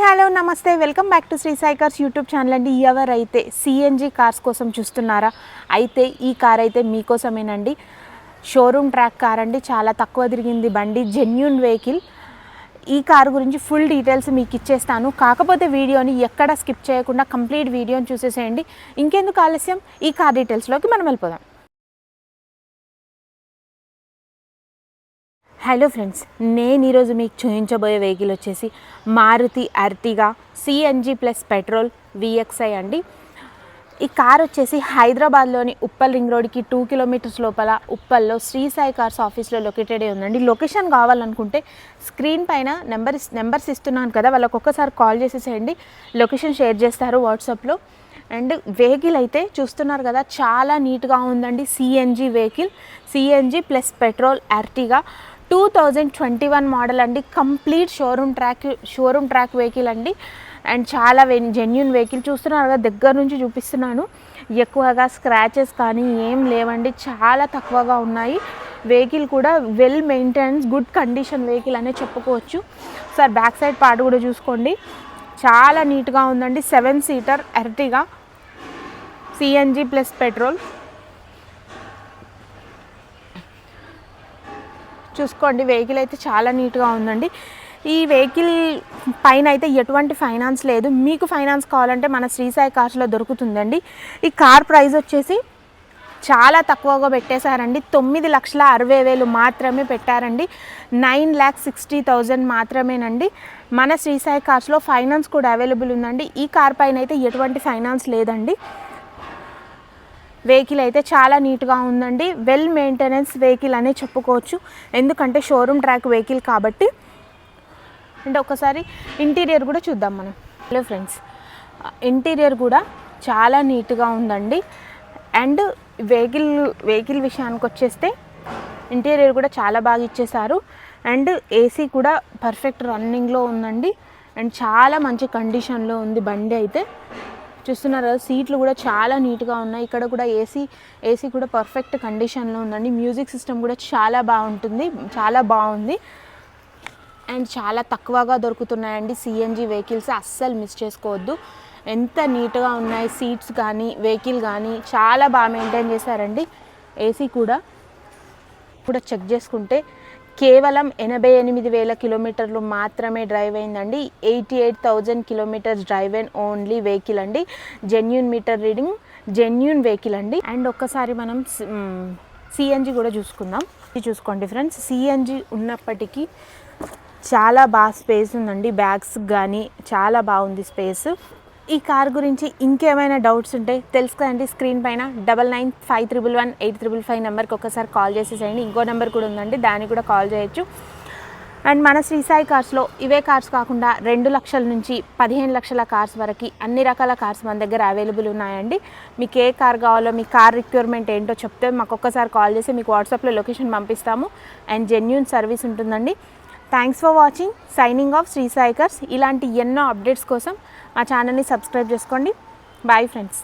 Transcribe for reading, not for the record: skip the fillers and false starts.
Hello నమస్తే welcome back to Shri Sai cars YouTube channel అండి. ఎవరైతే సిఎన్జి కార్స్ కోసం చూస్తున్నారా అయితే ఈ కార్ అయితే మీకోసమేనండి. షోరూమ్ ట్రాక్ కార్ అండి, చాలా తక్కువ తిరిగింది బండి, జెన్యూన్ వెహికల్. ఈ కార్ గురించి ఫుల్ డీటెయిల్స్ మీకు ఇచ్చేస్తాను. కాకపోతే వీడియోని ఎక్కడ స్కిప్ చేయకుండా కంప్లీట్ వీడియోని చూసేసేయండి. ఇంకెందుకు ఆలస్యం, ఈ కార్ డీటెయిల్స్లోకి మనం వెళ్ళిపోదాం. హలో ఫ్రెండ్స్, నేను ఈరోజు మీకు చూపించబోయే వెహికల్ వచ్చేసి Maruti Ertiga CNG plus petrol VXI అండి. ఈ కార్ వచ్చేసి హైదరాబాద్లోని ఉప్పల్ రింగ్ రోడ్కి 2 కిలోమీటర్స్ లోపల ఉప్పల్లో శ్రీ సాయి కార్స్ ఆఫీస్లో లొకేటెడ్ ఉందండి. లొకేషన్ కావాలనుకుంటే స్క్రీన్ పైన నెంబర్స్ ఇస్తున్నాను కదా, వాళ్ళకి ఒక్కసారి కాల్ చేసేసేయండి, లొకేషన్ షేర్ చేస్తారు వాట్సాప్లో. అండ్ వెహికల్ అయితే చూస్తున్నారు కదా, చాలా నీట్గా ఉందండి. CNG vehicle, CNG plus petrol Ertiga 2021 model అండి. కంప్లీట్ షోరూమ్ ట్రాక్ వెహికల్ అండి. అండ్ చాలా జెన్యూన్ వెహికల్. చూస్తున్నారు కదా, దగ్గర నుంచి చూపిస్తున్నాను. ఎక్కువగా స్క్రాచెస్ కానీ ఏం లేవండి, చాలా తక్కువగా ఉన్నాయి. వెహికల్ కూడా well maintenance, good condition vehicle అనే చెప్పుకోవచ్చు. సార్ బ్యాక్ సైడ్ పార్ట్ కూడా చూసుకోండి, చాలా నీట్గా ఉందండి. 7 seater Ertiga CNG plus petrol. చూసుకోండి, వెహికల్ అయితే చాలా నీట్గా ఉందండి. ఈ వెహికల్ పైన అయితే ఎటువంటి ఫైనాన్స్ లేదు. మీకు ఫైనాన్స్ కావాలంటే మన శ్రీ సాయి కార్స్లో దొరుకుతుందండి. ఈ కార్ ప్రైస్ వచ్చేసి చాలా తక్కువగా పెట్టేశారండి. 9,60,000 మాత్రమే పెట్టారండి. 9,60,000 మాత్రమేనండి. మన శ్రీ సాయి కార్స్లో ఫైనాన్స్ కూడా అవైలబుల్ ఉందండి. ఈ కార్ పైన అయితే ఎటువంటి ఫైనాన్స్ లేదండి. వెహికల్ అయితే చాలా నీట్గా ఉందండి. వెల్ మెయింటెనెన్స్ వెహికల్ అనే చెప్పుకోవచ్చు, ఎందుకంటే షోరూమ్ ట్రాక్ వెహికల్ కాబట్టి. అంటే ఒకసారి ఇంటీరియర్ కూడా చూద్దాం మనం. హలో ఫ్రెండ్స్, ఇంటీరియర్ కూడా చాలా నీట్గా ఉందండి. అండ్ వెహికల్ విషయానికి వచ్చేస్తే ఇంటీరియర్ కూడా చాలా బాగా ఇచ్చేసారు. అండ్ ఏసీ కూడా పర్ఫెక్ట్ రన్నింగ్లో ఉందండి. అండ్ చాలా మంచి కండిషన్లో ఉంది బండి అయితే. చూస్తున్నారు కదా, సీట్లు కూడా చాలా నీట్గా ఉన్నాయి. ఇక్కడ కూడా ఏసీ కూడా పర్ఫెక్ట్ కండిషన్లో ఉందండి. మ్యూజిక్ సిస్టమ్ కూడా చాలా బాగుంది. అండ్ చాలా తక్కువగా దొరుకుతున్నాయండి సిఎన్జి వెహికల్స్, అస్సలు మిస్ చేసుకోవద్దు. ఎంత నీట్గా ఉన్నాయి సీట్స్ కానీ వెహికల్ కానీ, చాలా బాగా మెయింటైన్ చేశారండి. ఏసీ కూడా చెక్ చేసుకుంటే కేవలం 88,000 కిలోమీటర్లు మాత్రమే డ్రైవ్ అయిందండి. 88,000 కిలోమీటర్స్ డ్రైవ్ అయిన ఓన్లీ వెహికల్ అండి. Genuine meter reading, genuine vehicle అండి. అండ్ ఒక్కసారి మనం సిఎన్జి కూడా చూసుకుందాం. చూసుకోండి ఫ్రెండ్స్, సిఎన్జి ఉన్నప్పటికీ చాలా బాగా స్పేస్ ఉందండి. బ్యాగ్స్ కానీ చాలా బాగుంది స్పేస్. ఈ కార్ గురించి ఇంకేమైనా డౌట్స్ ఉంటే తెలుసుకోండి. స్క్రీన్ పైన 9953118555 నెంబర్కి ఒకసారి కాల్ చేసేసేయండి. ఇంకో నెంబర్ కూడా ఉందండి, దానికి కూడా కాల్ చేయొచ్చు. అండ్ మన శ్రీ సాయి కార్స్లో ఇవే కార్స్ కాకుండా 2 లక్షల నుంచి 15 లక్షల కార్స్ వరకు అన్ని రకాల కార్స్ మన దగ్గర అవైలబుల్ ఉన్నాయండి. మీకు ఏ కార్ కావాలో, మీ కార్ రిక్వైర్మెంట్ ఏంటో చెప్తే మాకు ఒక్కసారి కాల్ చేసి మీకు వాట్సాప్లో లొకేషన్ పంపిస్తాము. అండ్ జెన్యూన్ సర్వీస్ ఉంటుందండి. Thanks for watching. Signing off Shri Sai cars. ఇలాంటి ఎన్నో అప్డేట్స్ కోసం మా ఛానల్ని సబ్స్క్రైబ్ చేసుకోండి. Bye friends.